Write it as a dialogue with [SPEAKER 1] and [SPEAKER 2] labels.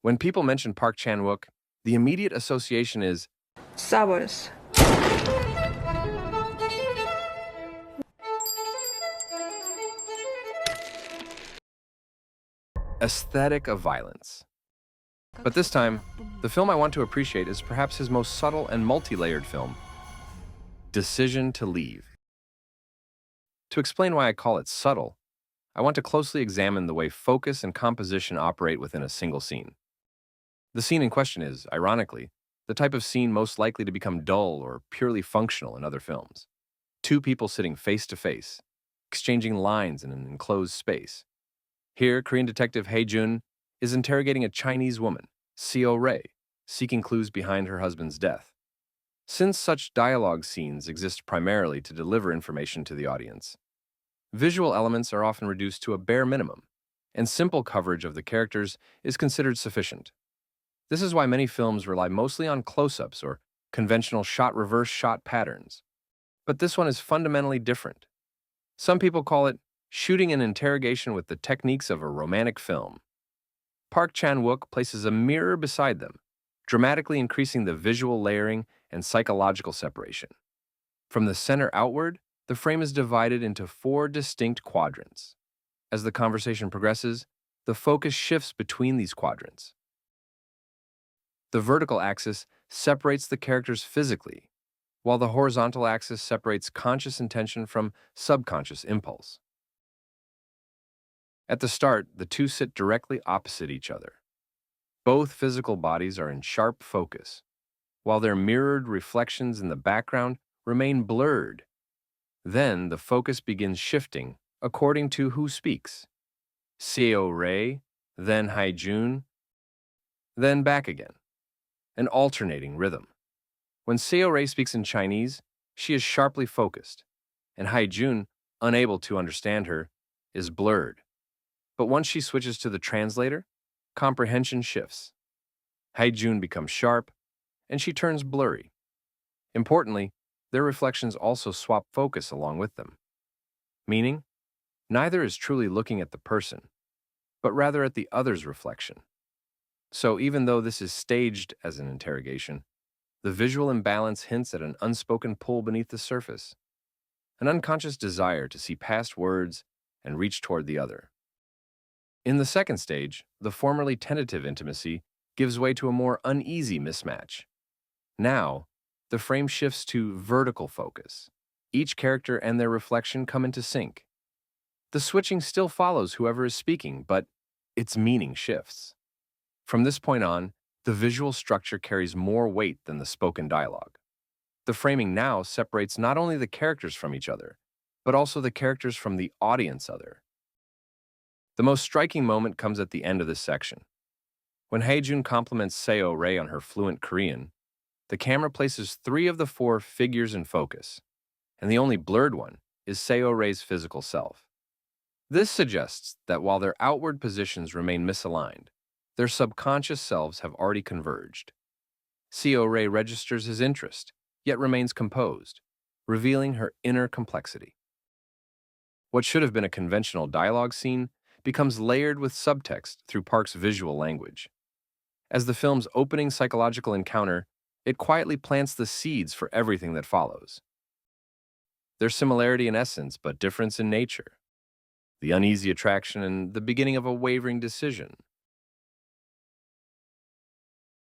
[SPEAKER 1] When people mention Park Chan-wook, the immediate association is
[SPEAKER 2] Sours.
[SPEAKER 1] aesthetic of violence. But this time, the film I want to appreciate is perhaps his most subtle and multi-layered film, Decision to Leave. To explain why I call it subtle, I want to closely examine the way focus and composition operate within a single scene. The scene in question is, ironically, the type of scene most likely to become dull or purely functional in other films. Two people sitting face to face, exchanging lines in an enclosed space. Here, Korean detective Hae-jun is interrogating a Chinese woman, Seo-rae, seeking clues behind her husband's death. Since such dialogue scenes exist primarily to deliver information to the audience, visual elements are often reduced to a bare minimum, and simple coverage of the characters is considered sufficient. This is why many films rely mostly on close-ups or conventional shot-reverse shot patterns. But this one is fundamentally different. Some people call it shooting an interrogation with the techniques of a romantic film. Park Chan-wook places a mirror beside them, dramatically increasing the visual layering and psychological separation. From the center outward, the frame is divided into 4 distinct quadrants. As the conversation progresses, the focus shifts between these quadrants. The vertical axis separates the characters physically, while the horizontal axis separates conscious intention from subconscious impulse. At the start, the two sit directly opposite each other. Both physical bodies are in sharp focus, while their mirrored reflections in the background remain blurred. Then the focus begins shifting according to who speaks. Seo-rae, then Hae-jun, then back again, an alternating rhythm. When Seo-rae speaks in Chinese, she is sharply focused, and Hae-jun, unable to understand her, is blurred. But once she switches to the translator, comprehension shifts. Hae-jun becomes sharp, and she turns blurry. Importantly, their reflections also swap focus along with them. Meaning, neither is truly looking at the person, but rather at the other's reflection. So even though this is staged as an interrogation, the visual imbalance hints at an unspoken pull beneath the surface, an unconscious desire to see past words and reach toward the other. In the second stage, the formerly tentative intimacy gives way to a more uneasy mismatch. Now, the frame shifts to vertical focus. Each character and their reflection come into sync. The switching still follows whoever is speaking, but its meaning shifts. From this point on, the visual structure carries more weight than the spoken dialogue. The framing now separates not only the characters from each other, but also the characters from the audience other. The most striking moment comes at the end of this section. When Hae-jun compliments Seo-rae on her fluent Korean, the camera places 3 of the 4 figures in focus, and the only blurred one is Seo-rae's physical self. This suggests that while their outward positions remain misaligned, their subconscious selves have already converged. Seo-rae registers his interest, yet remains composed, revealing her inner complexity. What should have been a conventional dialogue scene becomes layered with subtext through Park's visual language. As the film's opening psychological encounter, it quietly plants the seeds for everything that follows. There's similarity in essence, but difference in nature. The uneasy attraction and the beginning of a wavering decision.